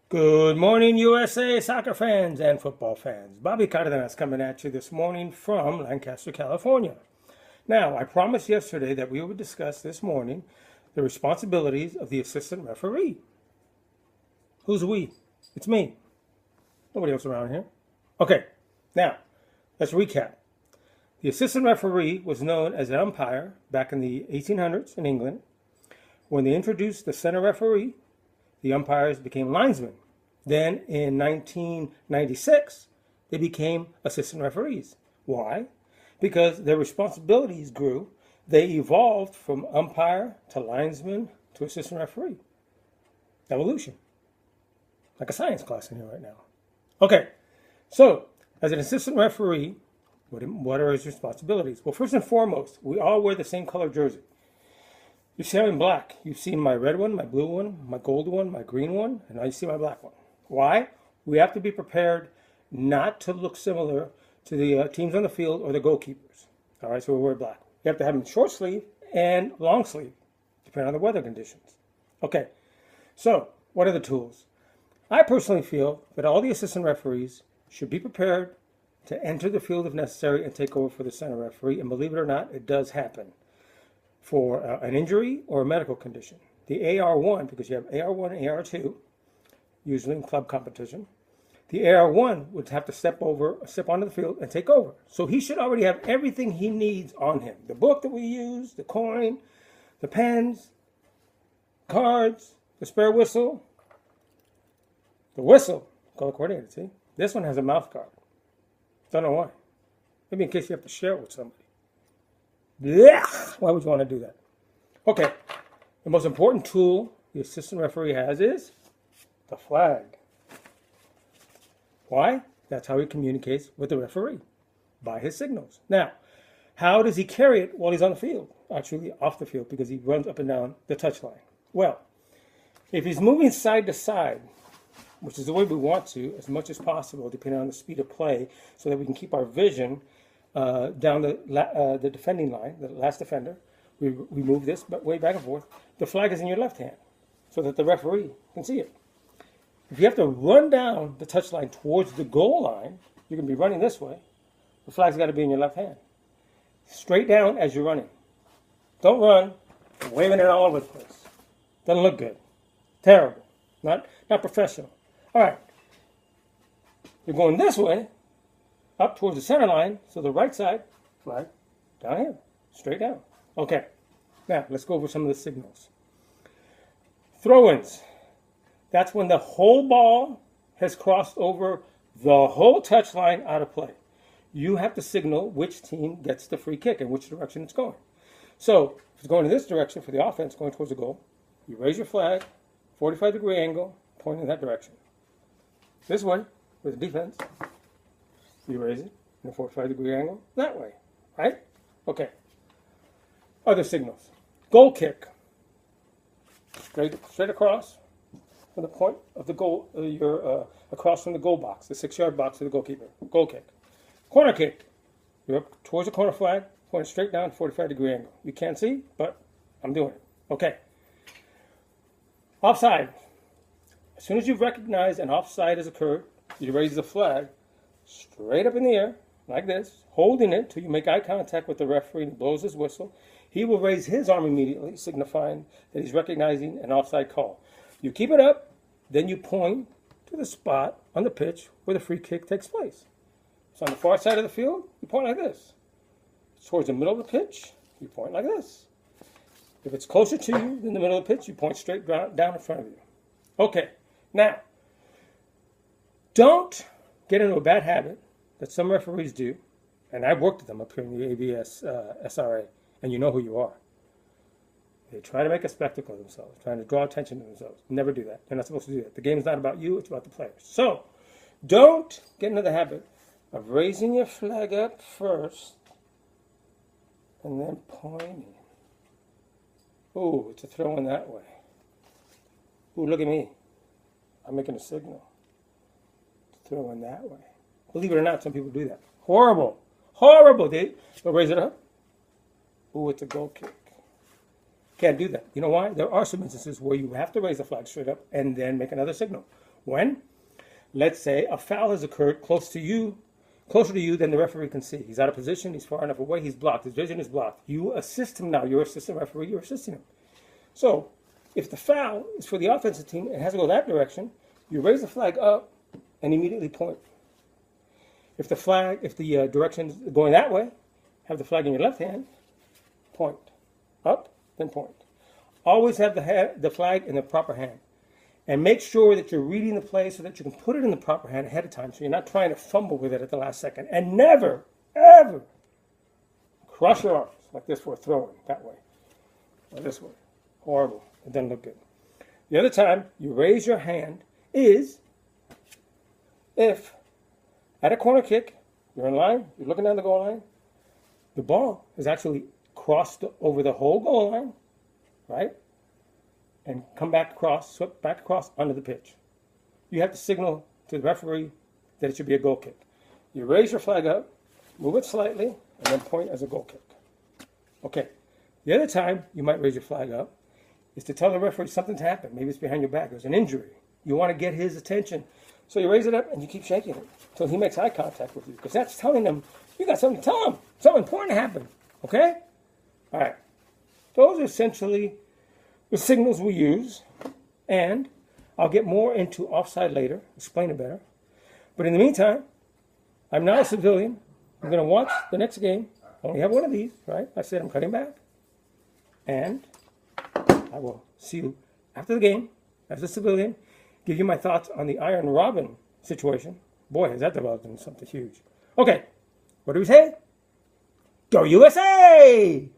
Good morning, USA soccer fans and football fans. Bobby Cardenas coming at you this morning from Lancaster, California. Now, I promised yesterday that we would discuss this morning the responsibilities of the assistant referee. Who's we? It's me. Nobody else around here. Okay, now, let's recap. The assistant referee was known as an umpire back in the 1800s in England. When they introduced the center referee, the umpires became linesmen. Then in 1996, they became assistant referees. Why? Because their responsibilities grew. They evolved from umpire to linesman to assistant referee. Evolution. Like a science class in here right now. Okay, so as an assistant referee, what are his responsibilities? Well, first and foremost, we all wear the same color jersey. You see I'm in black. You've seen my red one, my blue one, my gold one, my green one, and now you see my black one. Why? We have to be prepared not to look similar to the teams on the field or the goalkeepers. All right, so we wear black. You have to have them short sleeve and long sleeve, depending on the weather conditions. Okay, so what are the tools? I personally feel that all the assistant referees should be prepared to enter the field if necessary and take over for the center referee, and believe it or not, it does happen. For an injury or a medical condition. The AR1, because you have AR1 and AR2, usually in club competition, the AR1 would have to step onto the field and take over. So he should already have everything he needs on him. The book that we use, the coin, the pens, cards, the spare whistle, the whistle, color coordinated, see? This one has a mouth guard. Don't know why. Maybe in case you have to share it with somebody. Blech! Why would you want to do that? Okay, the most important tool the assistant referee has is the flag. Why? That's how he communicates with the referee, by his signals. Now, how does he carry it while he's on the field? Actually, off the field, because he runs up and down the touchline. Well, if he's moving side to side, which is the way we want to, as much as possible, depending on the speed of play, so that we can keep our vision down the defending line, the last defender. We move this way back and forth. The flag is in your left hand so that the referee can see it. If you have to run down the touchline towards the goal line, you're going to be running this way. The flag's got to be in your left hand. Straight down as you're running. Don't run waving it all over the place. Doesn't look good. Terrible. Not professional. All right. You're going this way, up towards the center line, so the right side flag down here, straight down. Okay, now let's go over some of the signals. Throw-ins. That's when the whole ball has crossed over the whole touchline out of play. You have to signal which team gets the free kick and which direction it's going. So if it's going in this direction for the offense, going towards the goal, you raise your flag, 45-degree angle, pointing in that direction. This way, with the defense, you raise it in a 45-degree angle that way, right? Okay. Other signals. Goal kick. Straight across from the point of the goal, across from the goal box, the 6-yard box of the goalkeeper. Goal kick. Corner kick. You're up towards the corner flag, pointing straight down, 45-degree angle. You can't see, but I'm doing it. Okay. Offside. As soon as you recognize an offside has occurred, you raise the flag straight up in the air, like this, holding it till you make eye contact with the referee and blows his whistle. He will raise his arm immediately, signifying that he's recognizing an offside call. You keep it up, then you point to the spot on the pitch where the free kick takes place. So on the far side of the field, you point like this. Towards the middle of the pitch, you point like this. If it's closer to you than the middle of the pitch, you point straight down in front of you. Okay, now, don't get into a bad habit that some referees do, and I've worked with them up here in the ABS SRA, and you know who you are. They try to make a spectacle of themselves, trying to draw attention to themselves. Never do that. They're not supposed to do that. The game is not about you, it's about the players. So, don't get into the habit of raising your flag up first and then pointing. Ooh, it's a throw in that way. Ooh, look at me. I'm making a signal. Throw in that way. Believe it or not, some people do that. Horrible. Horrible. They'll raise it up. Ooh, it's a goal kick. Can't do that. You know why? There are some instances where you have to raise the flag straight up and then make another signal. When? Let's say a foul has occurred closer to you than the referee can see. He's out of position, he's far enough away, he's blocked, his vision is blocked. You assist him now, you're assistant referee, you're assisting him. So, if the foul is for the offensive team and has to go that direction, you raise the flag up and immediately point. If the direction is going that way, have the flag in your left hand, point. Up, then point. Always have the flag in the proper hand. And make sure that you're reading the play so that you can put it in the proper hand ahead of time so you're not trying to fumble with it at the last second. And never, ever cross your arms like this for a throw-in, that way. Or this way. Horrible. It doesn't look good. The other time you raise your hand is if at a corner kick, you're in line, you're looking down the goal line, the ball is actually crossed over the whole goal line, right? And come back across, swept back across under the pitch. You have to signal to the referee that it should be a goal kick. You raise your flag up, move it slightly, and then point as a goal kick. Okay. The other time you might raise your flag up is to tell the referee something's happened. Maybe it's behind your back. There's an injury. You want to get his attention. So you raise it up and you keep shaking it until he makes eye contact with you. Because that's telling him, you got something to tell him. Something important happened. Okay? All right. Those are essentially the signals we use, and I'll get more into offside later, explain it better. But in the meantime, I'm now a civilian. I'm going to watch the next game. I only have one of these, right? I said I'm cutting back. And I will see you after the game as a civilian, give you my thoughts on the Iron Robin situation. Boy, has that developed into something huge. Okay, what do we say? Go USA!